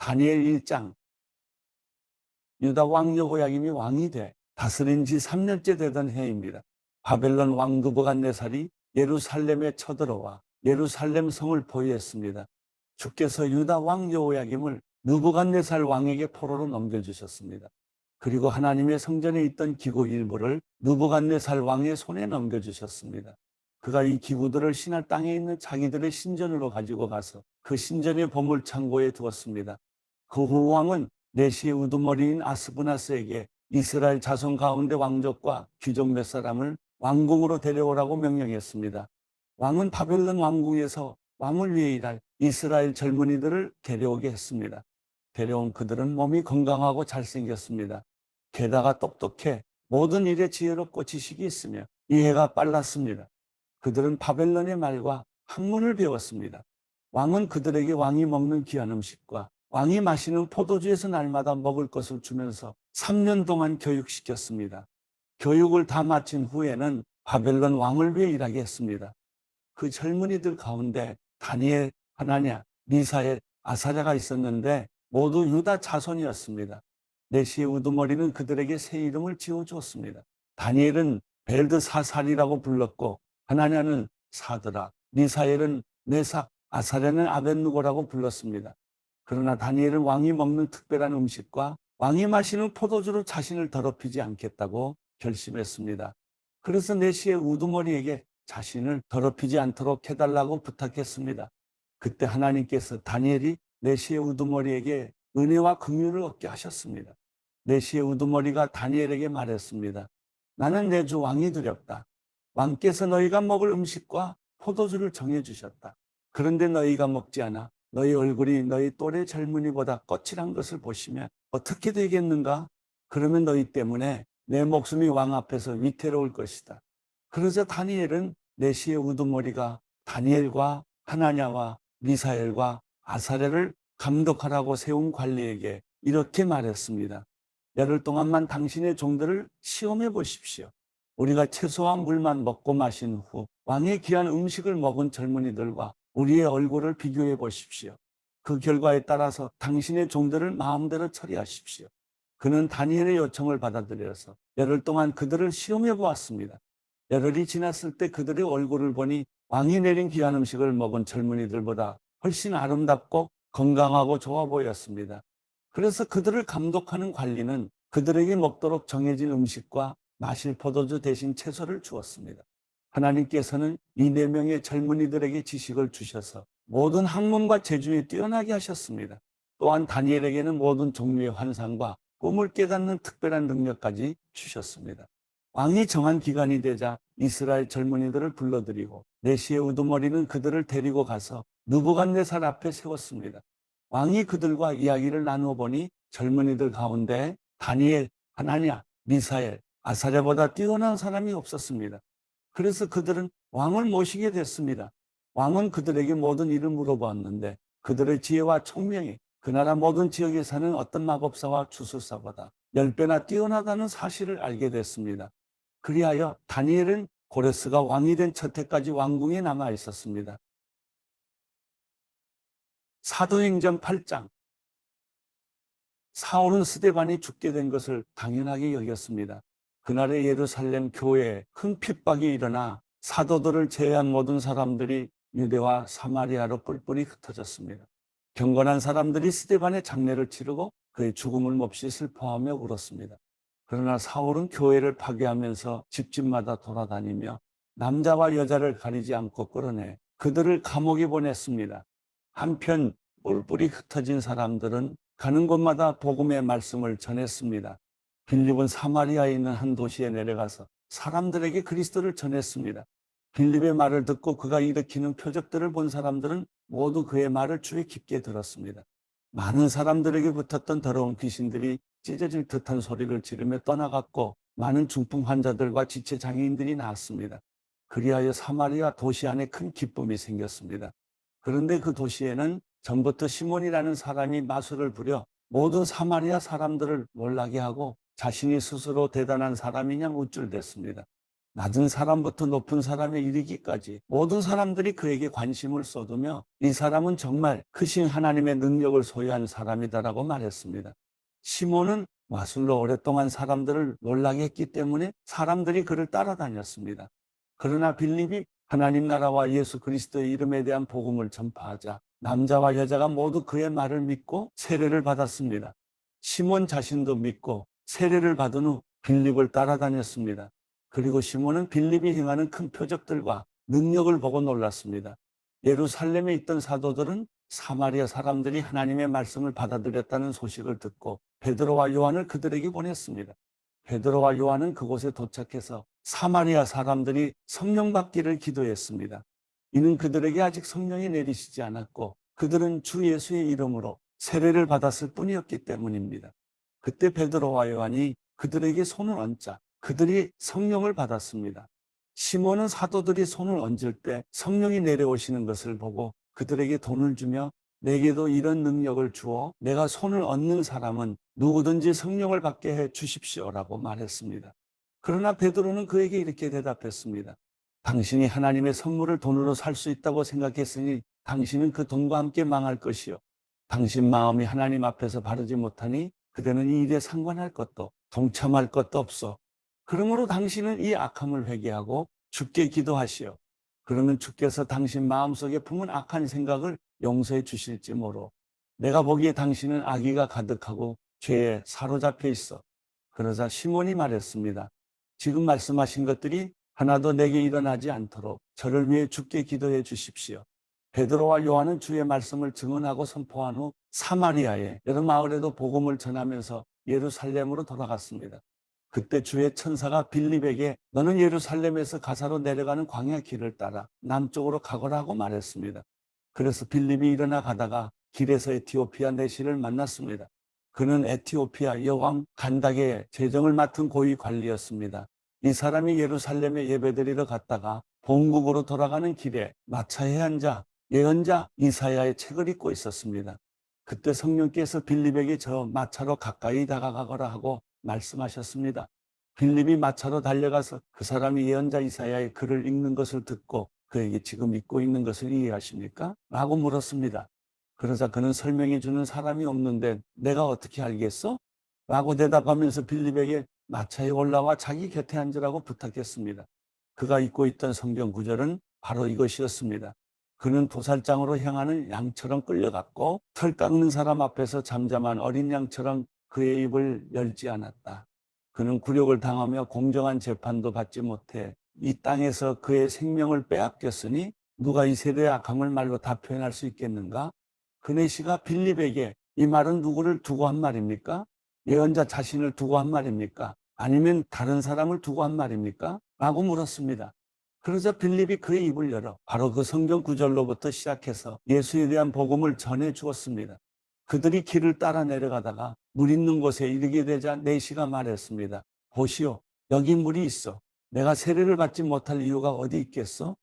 다니엘 1장. 유다 왕 여호야김이 왕이 돼 다스린 지 3년째 되던 해입니다. 바벨론 왕 느부갓네살이 예루살렘에 쳐들어와 예루살렘 성을 포위했습니다. 주께서 유다 왕 여호야김을 느부갓네살 왕에게 포로로 넘겨주셨습니다. 그리고 하나님의 성전에 있던 기구 일부를 느부갓네살 왕의 손에 넘겨주셨습니다. 그가 이 기구들을 신할 땅에 있는 자기들의 신전으로 가지고 가서 그 신전의 보물 창고에 두었습니다. 그 후 왕은 내시의 우두머리인 아스브나스에게 이스라엘 자손 가운데 왕족과 귀족 몇 사람을 왕궁으로 데려오라고 명령했습니다. 왕은 바벨론 왕궁에서 왕을 위해 일할 이스라엘 젊은이들을 데려오게 했습니다. 데려온 그들은 몸이 건강하고 잘생겼습니다. 게다가 똑똑해 모든 일에 지혜롭고 지식이 있으며 이해가 빨랐습니다. 그들은 바벨론의 말과 학문을 배웠습니다. 왕은 그들에게 왕이 먹는 귀한 음식과 왕이 마시는 포도주에서 날마다 먹을 것을 주면서 3년 동안 교육시켰습니다. 교육을 다 마친 후에는 바벨론 왕을 위해 일하게 했습니다. 그 젊은이들 가운데 다니엘, 하나냐, 미사엘, 아사랴가 있었는데 모두 유다 자손이었습니다. 내시의 우두머리는 그들에게 새 이름을 지어주었습니다. 다니엘은 벨드사살이라고 불렀고 하나냐는 사드락, 미사엘은 메삭, 아사랴는 아벳누고라고 불렀습니다. 그러나 다니엘은 왕이 먹는 특별한 음식과 왕이 마시는 포도주로 자신을 더럽히지 않겠다고 결심했습니다. 그래서 내시의 우두머리에게 자신을 더럽히지 않도록 해달라고 부탁했습니다. 그때 하나님께서 다니엘이 내시의 우두머리에게 은혜와 긍휼을 얻게 하셨습니다. 내시의 우두머리가 다니엘에게 말했습니다. 나는 내 주 왕이 두렵다. 왕께서 너희가 먹을 음식과 포도주를 정해주셨다. 그런데 너희가 먹지 않아 너희 얼굴이 너희 또래 젊은이보다 거칠한 것을 보시면 어떻게 되겠는가? 그러면 너희 때문에 내 목숨이 왕 앞에서 위태로울 것이다. 그러자 다니엘은 내시의 우두머리가 다니엘과 하나냐와 미사엘과 아사랴를 감독하라고 세운 관리에게 이렇게 말했습니다. 열흘 동안만 당신의 종들을 시험해 보십시오. 우리가 채소와 물만 먹고 마신 후 왕의 귀한 음식을 먹은 젊은이들과 우리의 얼굴을 비교해 보십시오. 그 결과에 따라서 당신의 종들을 마음대로 처리하십시오. 그는 다니엘의 요청을 받아들여서 열흘 동안 그들을 시험해 보았습니다. 열흘이 지났을 때 그들의 얼굴을 보니 왕이 내린 귀한 음식을 먹은 젊은이들보다 훨씬 아름답고 건강하고 좋아 보였습니다. 그래서 그들을 감독하는 관리는 그들에게 먹도록 정해진 음식과 마실 포도주 대신 채소를 주었습니다. 하나님께서는 이 4명의 젊은이들에게 지식을 주셔서 모든 학문과 재주에 뛰어나게 하셨습니다. 또한 다니엘에게는 모든 종류의 환상과 꿈을 깨닫는 특별한 능력까지 주셨습니다. 왕이 정한 기간이 되자 이스라엘 젊은이들을 불러들이고 내시의 우두머리는 그들을 데리고 가서 느부갓네살 앞에 세웠습니다. 왕이 그들과 이야기를 나누어 보니 젊은이들 가운데 다니엘, 하나냐, 미사엘, 아사랴보다 뛰어난 사람이 없었습니다. 그래서 그들은 왕을 모시게 됐습니다. 왕은 그들에게 모든 일을 물어보았는데 그들의 지혜와 총명이 그 나라 모든 지역에 사는 어떤 마법사와 주술사보다 10배나 뛰어나다는 사실을 알게 됐습니다. 그리하여 다니엘은 고레스가 왕이 된 첫 해까지 왕궁에 남아 있었습니다. 사도행전 8장. 사울은 스데반이 죽게 된 것을 당연하게 여겼습니다. 그날의 예루살렘 교회에 큰 핍박이 일어나 사도들을 제외한 모든 사람들이 유대와 사마리아로 뿔뿔이 흩어졌습니다. 경건한 사람들이 스데반의 장례를 치르고 그의 죽음을 몹시 슬퍼하며 울었습니다. 그러나 사울은 교회를 파괴하면서 집집마다 돌아다니며 남자와 여자를 가리지 않고 끌어내 그들을 감옥에 보냈습니다. 한편 뿔뿔이 흩어진 사람들은 가는 곳마다 복음의 말씀을 전했습니다. 빌립은 사마리아에 있는 한 도시에 내려가서 사람들에게 그리스도를 전했습니다. 빌립의 말을 듣고 그가 일으키는 표적들을 본 사람들은 모두 그의 말을 주의 깊게 들었습니다. 많은 사람들에게 붙었던 더러운 귀신들이 찢어질 듯한 소리를 지르며 떠나갔고 많은 중풍 환자들과 지체 장애인들이 나았습니다. 그리하여 사마리아 도시 안에 큰 기쁨이 생겼습니다. 그런데 그 도시에는 전부터 시몬이라는 사람이 마술을 부려 모든 사마리아 사람들을 놀라게 하고 자신이 스스로 대단한 사람이냐 우쭐댔습니다. 낮은 사람부터 높은 사람에 이르기까지 모든 사람들이 그에게 관심을 쏟으며 이 사람은 정말 크신 하나님의 능력을 소유한 사람이다라고 말했습니다. 시몬은 마술로 오랫동안 사람들을 놀라게 했기 때문에 사람들이 그를 따라다녔습니다. 그러나 빌립이 하나님 나라와 예수 그리스도의 이름에 대한 복음을 전파하자 남자와 여자가 모두 그의 말을 믿고 세례를 받았습니다. 시몬 자신도 믿고 세례를 받은 후 빌립을 따라다녔습니다. 그리고 시몬은 빌립이 행하는 큰 표적들과 능력을 보고 놀랐습니다. 예루살렘에 있던 사도들은 사마리아 사람들이 하나님의 말씀을 받아들였다는 소식을 듣고 베드로와 요한을 그들에게 보냈습니다. 베드로와 요한은 그곳에 도착해서 사마리아 사람들이 성령 받기를 기도했습니다. 이는 그들에게 아직 성령이 내리시지 않았고 그들은 주 예수의 이름으로 세례를 받았을 뿐이었기 때문입니다. 그때 베드로와 요한이 그들에게 손을 얹자 그들이 성령을 받았습니다. 시몬은 사도들이 손을 얹을 때 성령이 내려오시는 것을 보고 그들에게 돈을 주며 내게도 이런 능력을 주어 내가 손을 얹는 사람은 누구든지 성령을 받게 해 주십시오라고 말했습니다. 그러나 베드로는 그에게 이렇게 대답했습니다. 당신이 하나님의 선물을 돈으로 살 수 있다고 생각했으니 당신은 그 돈과 함께 망할 것이요. 당신 마음이 하나님 앞에서 바르지 못하니 그대는 이 일에 상관할 것도 동참할 것도 없어. 그러므로 당신은 이 악함을 회개하고 주께 기도하시오. 그러면 주께서 당신 마음속에 품은 악한 생각을 용서해 주실지 모르. 내가 보기에 당신은 악의가 가득하고 죄에 사로잡혀 있어. 그러자 시몬이 말했습니다. 지금 말씀하신 것들이 하나도 내게 일어나지 않도록 저를 위해 주께 기도해 주십시오. 베드로와 요한은 주의 말씀을 증언하고 선포한 후 사마리아의 여러 마을에도 복음을 전하면서 예루살렘으로 돌아갔습니다. 그때 주의 천사가 빌립에게 너는 예루살렘에서 가사로 내려가는 광야 길을 따라 남쪽으로 가거라고 말했습니다. 그래서 빌립이 일어나 가다가 길에서 에티오피아 내시를 만났습니다. 그는 에티오피아 여왕 간닥의 재정을 맡은 고위 관리였습니다. 이 사람이 예루살렘에 예배드리러 갔다가 본국으로 돌아가는 길에 마차에 앉아 예언자 이사야의 책을 읽고 있었습니다. 그때 성령께서 빌립에게 저 마차로 가까이 다가가거라 하고 말씀하셨습니다. 빌립이 마차로 달려가서 그 사람이 예언자 이사야의 글을 읽는 것을 듣고 그에게 지금 읽고 있는 것을 이해하십니까? 라고 물었습니다. 그러자 그는 설명해 주는 사람이 없는데 내가 어떻게 알겠어? 라고 대답하면서 빌립에게 마차에 올라와 자기 곁에 앉으라고 부탁했습니다. 그가 읽고 있던 성경 구절은 바로 이것이었습니다. 그는 도살장으로 향하는 양처럼 끌려갔고 털 깎는 사람 앞에서 잠잠한 어린 양처럼 그의 입을 열지 않았다. 그는 굴욕을 당하며 공정한 재판도 받지 못해 이 땅에서 그의 생명을 빼앗겼으니 누가 이 세대의 악함을 말로 다 표현할 수 있겠는가? 그네시가 빌립에게 이 말은 누구를 두고 한 말입니까? 예언자 자신을 두고 한 말입니까? 아니면 다른 사람을 두고 한 말입니까? 라고 물었습니다. 그러자 빌립이 그의 입을 열어 바로 그 성경 구절로부터 시작해서 예수에 대한 복음을 전해 주었습니다. 그들이 길을 따라 내려가다가 물 있는 곳에 이르게 되자 내시가 말했습니다. 보시오, 여기 물이 있어. 내가 세례를 받지 못할 이유가 어디 있겠어?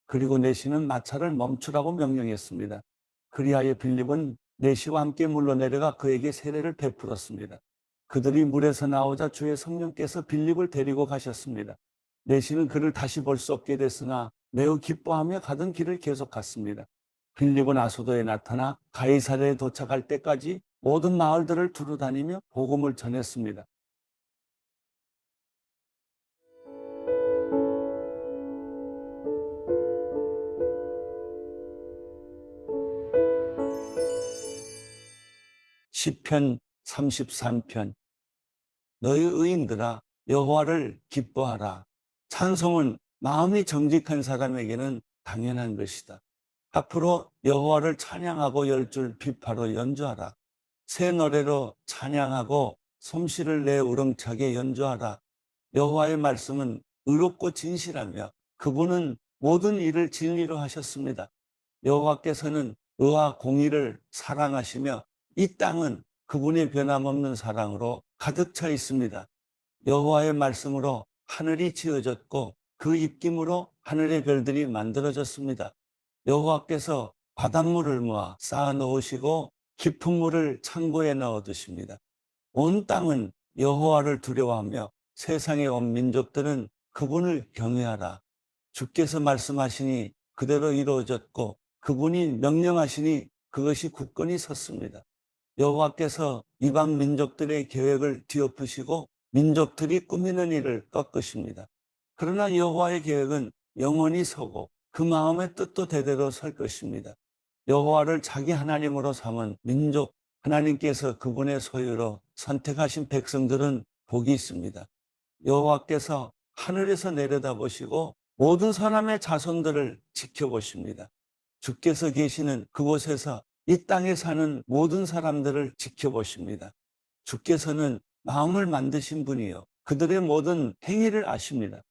그리고 내시는 마차를 멈추라고 명령했습니다. 그리하여 빌립은 내시와 함께 물로 내려가 그에게 세례를 베풀었습니다. 그들이 물에서 나오자 주의 성령께서 빌립을 데리고 가셨습니다. 내시는 그를 다시 볼 수 없게 됐으나 매우 기뻐하며 가던 길을 계속 갔습니다. 빌립은 아소도에 나타나 가이사랴에 도착할 때까지 모든 마을들을 두루 다니며 복음을 전했습니다. 시편 33편 너희 의인들아 여호와를 기뻐하라. 찬송은 마음이 정직한 사람에게는 당연한 것이다. 앞으로 여호와를 찬양하고 열 줄 비파로 연주하라. 새 노래로 찬양하고 솜씨를 내 우렁차게 연주하라. 여호와의 말씀은 의롭고 진실하며 그분은 모든 일을 진리로 하셨습니다. 여호와께서는 의와 공의를 사랑하시며 이 땅은 그분의 변함없는 사랑으로 가득 차 있습니다. 여호와의 말씀으로 하늘이 지어졌고 그 입김으로 하늘의 별들이 만들어졌습니다. 여호와께서 바닷물을 모아 쌓아 놓으시고 깊은 물을 창고에 넣어 두십니다. 온 땅은 여호와를 두려워하며 세상의 온 민족들은 그분을 경외하라. 주께서 말씀하시니 그대로 이루어졌고 그분이 명령하시니 그것이 굳건히 섰습니다. 여호와께서 이방 민족들의 계획을 뒤엎으시고 민족들이 꾸미는 일을 꺾으십니다. 그러나 여호와의 계획은 영원히 서고 그 마음의 뜻도 대대로 설 것입니다. 여호와를 자기 하나님으로 삼은 민족, 하나님께서 그분의 소유로 선택하신 백성들은 복이 있습니다. 여호와께서 하늘에서 내려다보시고 모든 사람의 자손들을 지켜보십니다. 주께서 계시는 그곳에서 이 땅에 사는 모든 사람들을 지켜보십니다. 주께서는 마음을 만드신 분이요 그들의 모든 행위를 아십니다.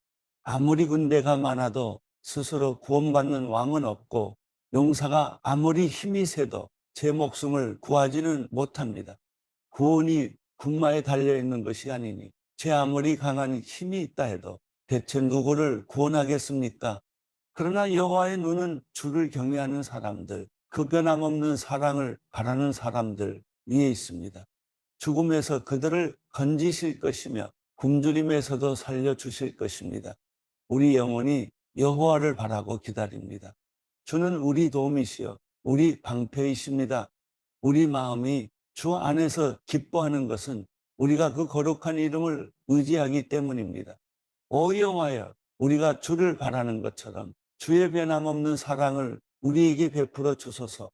아무리 군대가 많아도 스스로 구원받는 왕은 없고 용사가 아무리 힘이 세도 제 목숨을 구하지는 못합니다. 구원이 군마에 달려있는 것이 아니니 제 아무리 강한 힘이 있다 해도 대체 누구를 구원하겠습니까? 그러나 여호와의 눈은 주를 경외하는 사람들, 그 변함없는 사랑을 바라는 사람들 위에 있습니다. 죽음에서 그들을 건지실 것이며 굶주림에서도 살려주실 것입니다. 우리 영혼이 여호와를 바라고 기다립니다. 주는 우리 도움이시여 우리 방패이십니다. 우리 마음이 주 안에서 기뻐하는 것은 우리가 그 거룩한 이름을 의지하기 때문입니다. 오 여호와여, 우리가 주를 바라는 것처럼 주의 변함없는 사랑을 우리에게 베풀어 주소서.